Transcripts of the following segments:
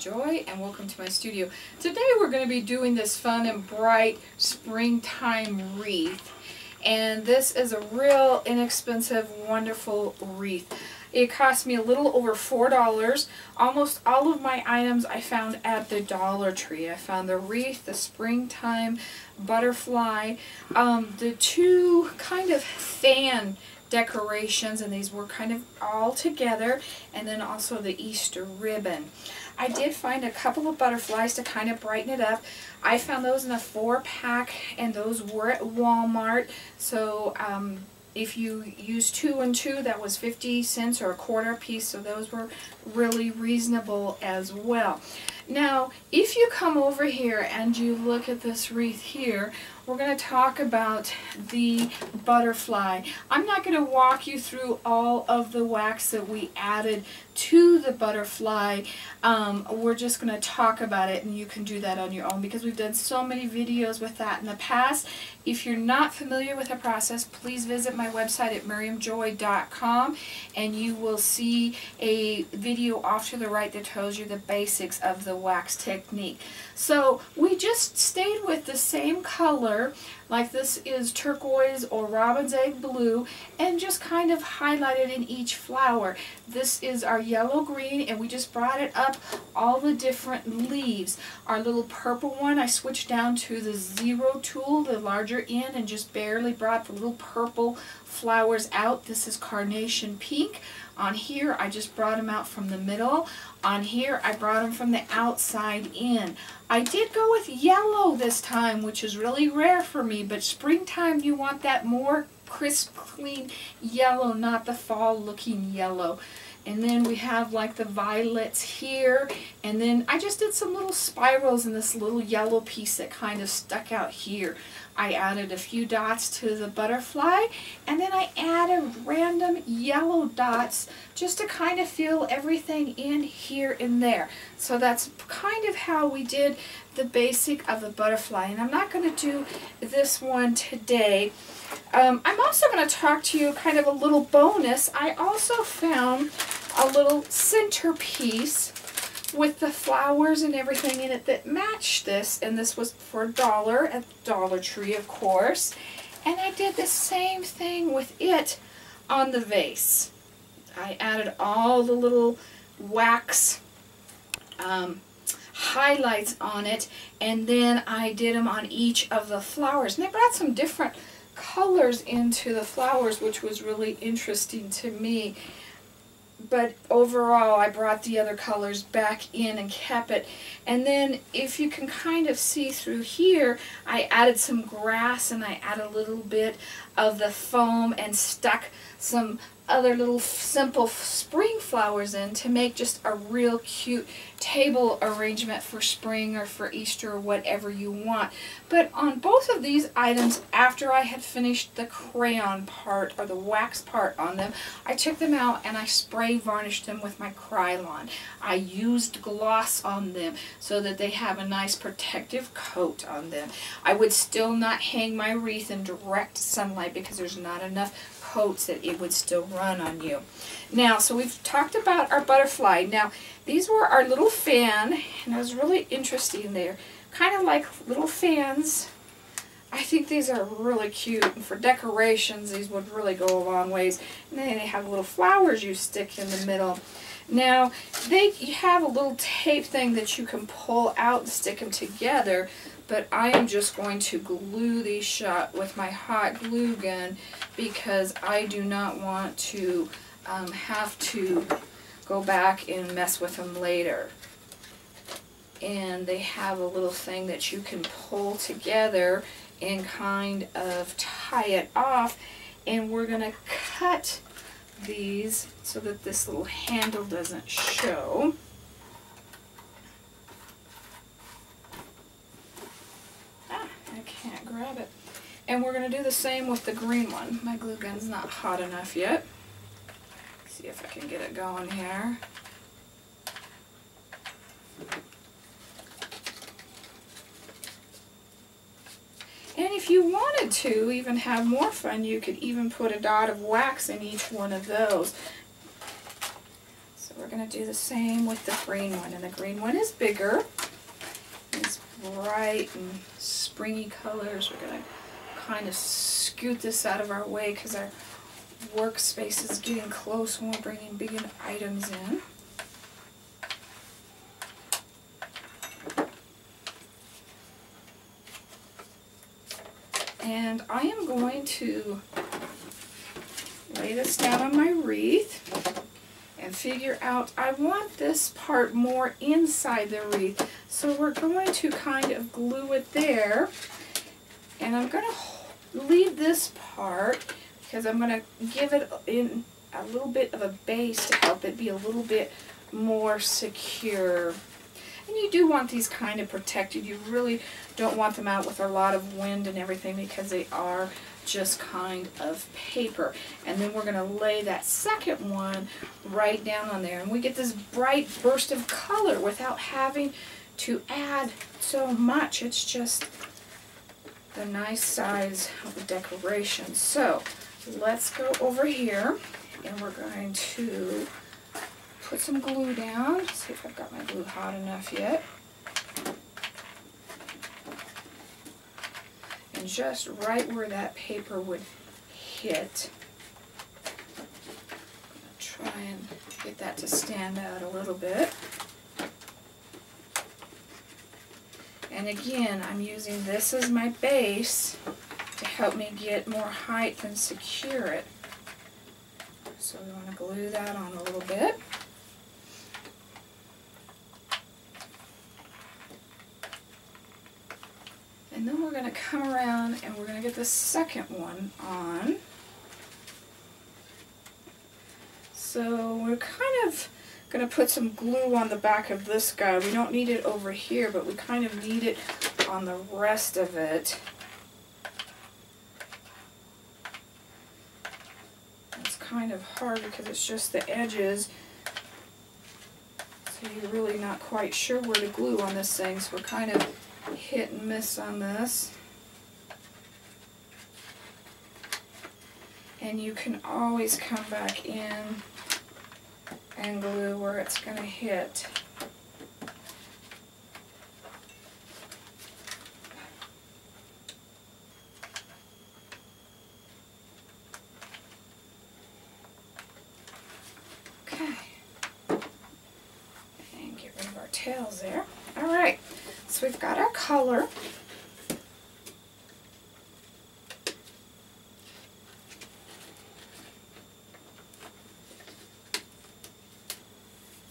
Joy, and welcome to my studio. Today we're going to be doing this fun and bright springtime wreath, and this is a real inexpensive, wonderful wreath. It cost me a little over $4. Almost all of my items I found at the Dollar Tree. I found the wreath, the springtime butterfly, the two kind of fan decorations, and these were kind of all together, and then also the Easter ribbon. I did find a couple of butterflies to kind of brighten it up. I found those in a 4-pack, and those were at Walmart. So if you use 2 and 2, that was 50 cents or a quarter piece, so those were really reasonable as well. Now, if you come over here and you look at this wreath here, we're going to talk about the butterfly. I'm not going to walk you through all of the wax that we added to the butterfly. We're just going to talk about it, and you can do that on your own because we've done so many videos with that in the past. If you're not familiar with the process, please visit my website at miriamjoy.com, and you will see a video off to the right that tells you the basics of the wax technique. So we just stayed with the same color, like this is turquoise or robin's egg blue, and just kind of highlighted in each flower. This is our yellow green, and we just brought it up all the different leaves. Our little purple one, I switched down to the 0 tool, the larger end, and just barely brought the little purple flowers out. This is carnation pink. On here, I just brought them out from the middle. On here, I brought them from the outside in. I did go with yellow this time, which is really rare for me, but springtime, you want that more crisp, clean yellow, not the fall-looking yellow. And then we have like the violets here, and then I just did some little spirals in this little yellow piece that kind of stuck out here. I added a few dots to the butterfly, and then I added random yellow dots just to kind of fill everything in here and there. So that's kind of how we did the basic of the butterfly, and I'm not going to do this one today. I'm also going to talk to you kind of a little bonus. I also found a little centerpiece with the flowers and everything in it that matched this, and this was for $1 at the Dollar Tree, of course. And I did the same thing with it on the vase. I added all the little wax highlights on it, and then I did them on each of the flowers. And I brought some different colors into the flowers, which was really interesting to me. But overall, I brought the other colors back in and kept it. And then, if you can kind of see through here, I added some grass, and I added a little bit of the foam and stuck some other little simple spring flowers in to make just a real cute table arrangement for spring or for Easter or whatever you want. But on both of these items, after I had finished the crayon part or the wax part on them, I took them out and I spray varnished them with my Krylon. I used gloss on them so that they have a nice protective coat on them. I would still not hang my wreath in direct sunlight because there's not enough coats that it would still run on you. Now, so we've talked about our butterfly. Now, these were our little fan, and it was really interesting. They're kind of like little fans. I think these are really cute, and for decorations, these would really go a long ways. And then they have little flowers you stick in the middle. Now, you have a little tape thing that you can pull out and stick them together, but I am just going to glue these shut with my hot glue gun because I do not want to have to go back and mess with them later. And they have a little thing that you can pull together and kind of tie it off, and we're going to cut these so that this little handle doesn't show. I can't grab it. And we're going to do the same with the green one. My glue gun's not hot enough yet. See if I can get it going here. And if you wanted to even have more fun, you could even put a dot of wax in each one of those. So we're going to do the same with the green one. And the green one is bigger. It's bright and springy colors. We're going to kind of scoot this out of our way because our workspace is getting close when we're bringing big items in. And I am going to lay this down on my wreath and figure out, I want this part more inside the wreath. So we're going to kind of glue it there. And I'm going to leave this part because I'm going to give it in a little bit of a base to help it be a little bit more secure. And you do want these kind of protected. You really don't want them out with a lot of wind and everything because they are just kind of paper. And then we're going to lay that second one right down on there. And we get this bright burst of color without having to add so much. It's just the nice size of the decoration. So let's go over here and we're going to put some glue down. See if I've got my glue hot enough yet. And just right where that paper would hit. Try and get that to stand out a little bit. And again, I'm using this as my base to help me get more height and secure it. So we want to glue that on a little bit. And then we're going to come around and we're going to get the second one on. So we're kind of going to put some glue on the back of this guy. We don't need it over here, but we kind of need it on the rest of it. It's kind of hard because it's just the edges. So you're really not quite sure where to glue on this thing. So we're kind of hit and miss on this. And you can always come back in and glue where it's going to hit. Okay. And get rid of our tails there. Alright, so we've got our color.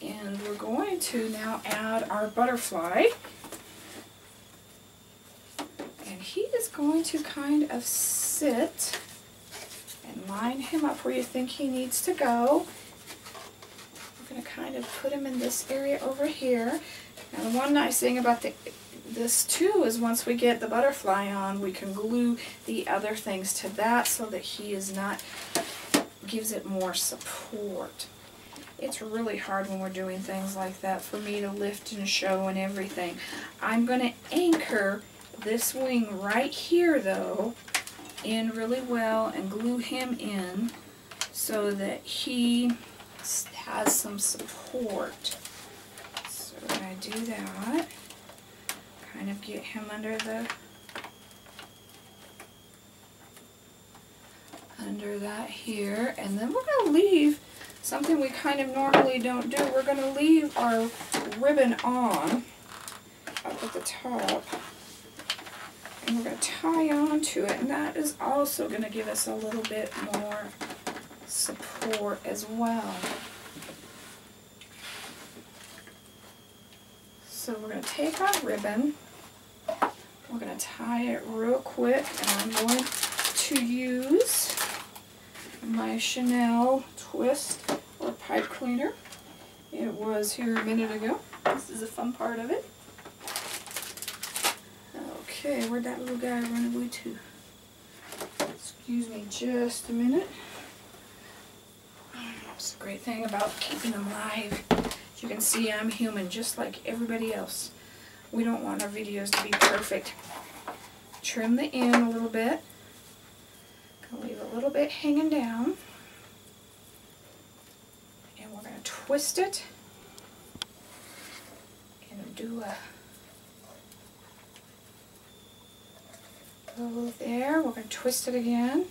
And we're going to now add our butterfly. And he is going to kind of sit and line him up where you think he needs to go. We're going to kind of put him in this area over here. Now the one nice thing about this too is once we get the butterfly on, we can glue the other things to that so that he is not, gives it more support. It's really hard when we're doing things like that for me to lift and show and everything. I'm going to anchor this wing right here though in really well and glue him in so that he has some support. So when I do that, kind of get him under that here, and then we're going to leave something we kind of normally don't do. We're going to leave our ribbon on up at the top, and we're going to tie on to it, and that is also going to give us a little bit more support as well. So we're going to take our ribbon, we're going to tie it real quick, and I'm going to use my Chanel twist or pipe cleaner. It was here a minute ago. This is a fun part of it. Okay, where'd that little guy run away to? Excuse me just a minute. That's the great thing about keeping them live. As you can see, I'm human just like everybody else. We don't want our videos to be perfect. Trim the end a little bit. Gonna leave a little bit hanging down. And we're going to twist it and do a bow there. We're going to twist it again.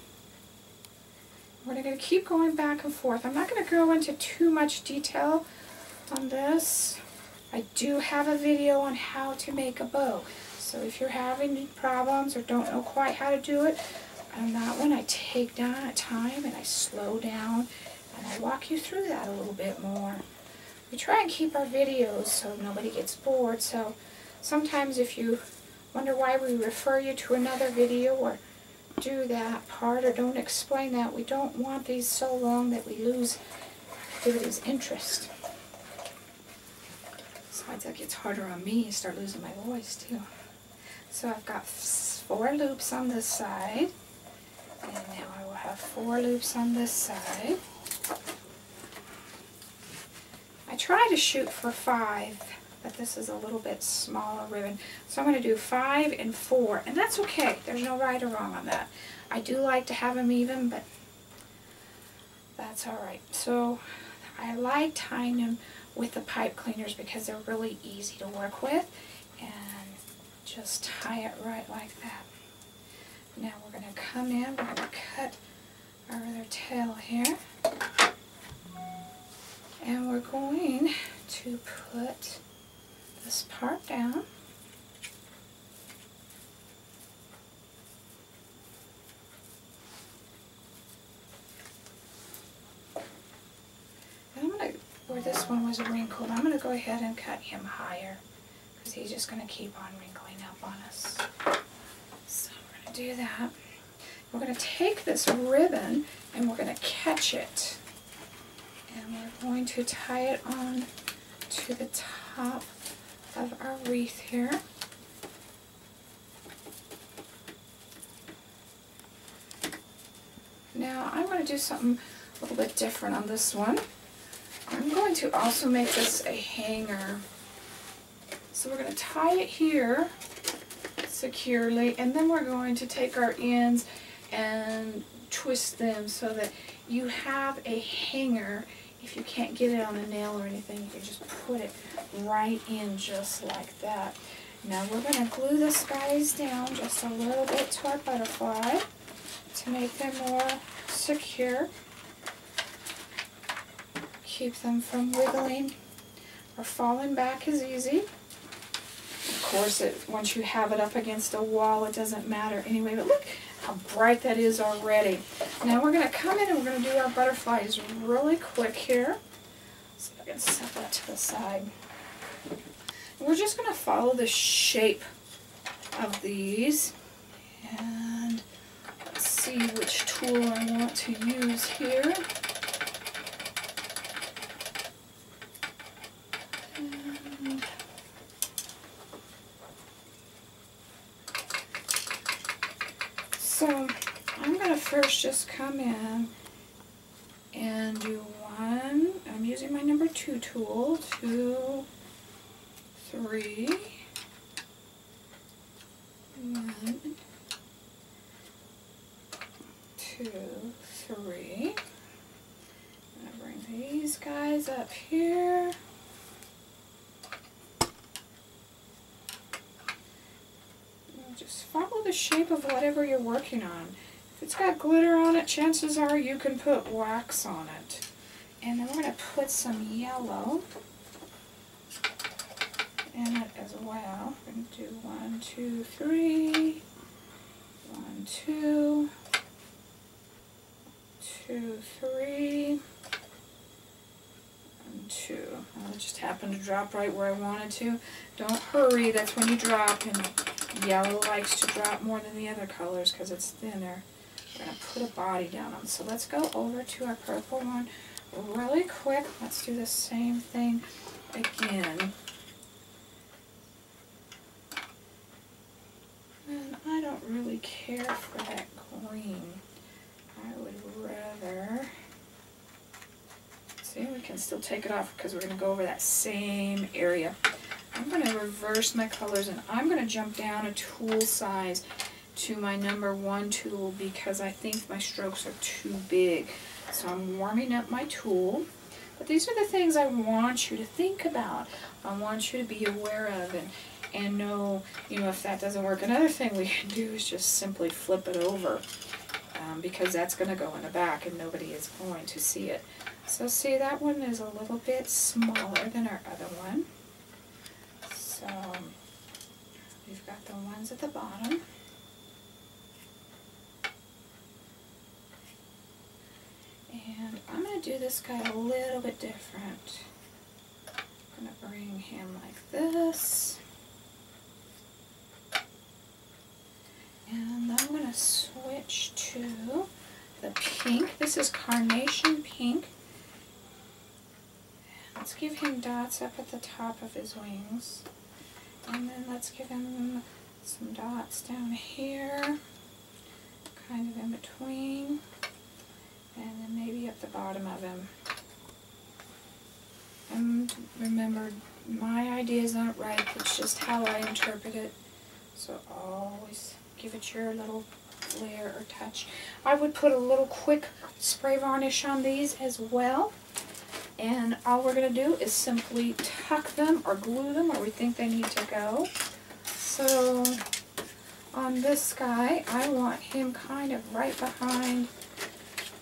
We're going to keep going back and forth. I'm not going to go into too much detail on this. I do have a video on how to make a bow. So if you're having problems or don't know quite how to do it, on that one I take down at time and I slow down and I walk you through that a little bit more. We try and keep our videos so nobody gets bored, so sometimes if you wonder why we refer you to another video or do that part or don't explain that, we don't want these so long that we lose everybody's interest. Besides, that gets harder on me, you start losing my voice too. So I've got 4 loops on this side, and now I will have 4 loops on this side. I try to shoot for 5, but this is a little bit smaller ribbon. So I'm going to do 5 and 4, and that's okay. There's no right or wrong on that. I do like to have them even, but that's alright. So I like tying them with the pipe cleaners because they're really easy to work with, and just tie it right like that. Now we're going to come in, we're going to cut our other tail here, and we're going to put this part down. And I'm going to, where this one was wrinkled, I'm going to go ahead and cut him higher because he's just going to keep on wrinkling up on us. So we're going to do that. We're going to take this ribbon and we're going to catch it. And we're going to tie it on to the top of our wreath here. Now I'm going to do something a little bit different on this one. I'm going to also make this a hanger. So we're going to tie it here securely, and then we're going to take our ends and twist them so that you have a hanger. If you can't get it on a nail or anything, you can just put it right in just like that. Now we're going to glue this guys down just a little bit to our butterfly to make them more secure. Keep them from wiggling or falling back is easy. Of course, once you have it up against a wall, it doesn't matter anyway, but look how bright that is already. Now we're going to come in and we're going to do our butterflies really quick here. So I'm going to set that to the side. And we're just going to follow the shape of these. And let's see which tool I want to use here. So I'm going to first just come in and do 1, I'm using my number 2 tool, 2, 3, 1, 2, 3. I'm going to bring these guys up here. Just follow the shape of whatever you're working on. If it's got glitter on it, chances are you can put wax on it. And then we're going to put some yellow in it as well. We're going to do 1, 2, 3, 1, 2, 2, 3, and 2. Well, it just happened to drop right where I wanted to. Don't hurry, that's when you drop, and yellow likes to drop more than the other colors because it's thinner. We're going to put a body down on. So let's go over to our purple one really quick. Let's do the same thing again. And I don't really care for that green. I would rather... See, we can still take it off because we're going to go over that same area. I'm going to reverse my colors and I'm going to jump down a tool size to my number 1 tool because I think my strokes are too big. So I'm warming up my tool. But these are the things I want you to think about. I want you to be aware of and know, you know, if that doesn't work. Another thing we can do is just simply flip it over, because that's going to go in the back and nobody is going to see it. So see, that one is a little bit smaller than our other one. So we've got the ones at the bottom. And I'm going to do this guy a little bit different. I'm going to bring him like this. And I'm going to switch to the pink. This is Carnation Pink. Let's give him dots up at the top of his wings. And then let's give him some dots down here, kind of in between. And then maybe up the bottom of him. And remember, my ideas aren't right, it's just how I interpret it. So always give it your little flair or touch. I would put a little quick spray varnish on these as well. And all we're going to do is simply tuck them or glue them where we think they need to go. So on this guy, I want him kind of right behind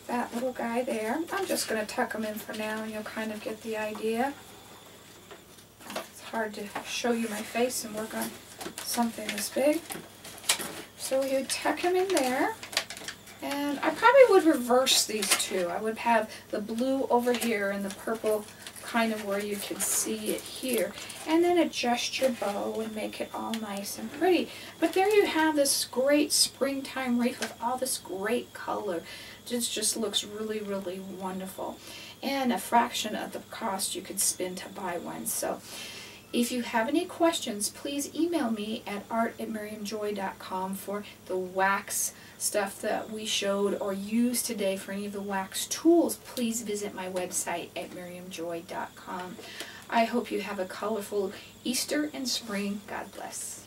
that little guy there. I'm just going to tuck him in for now and you'll kind of get the idea. It's hard to show you my face and work on something this big. So you tuck him in there. And I probably would reverse these two. I would have the blue over here and the purple kind of where you can see it here. And then adjust your bow and make it all nice and pretty. But there you have this great springtime wreath with all this great color. It just looks really, really wonderful. And a fraction of the cost you could spend to buy one. So if you have any questions, please email me at art@miriamjoy.com for the wax stuff that we showed or used today. For any of the wax tools, please visit my website at miriamjoy.com. I hope you have a colorful Easter and spring. God bless.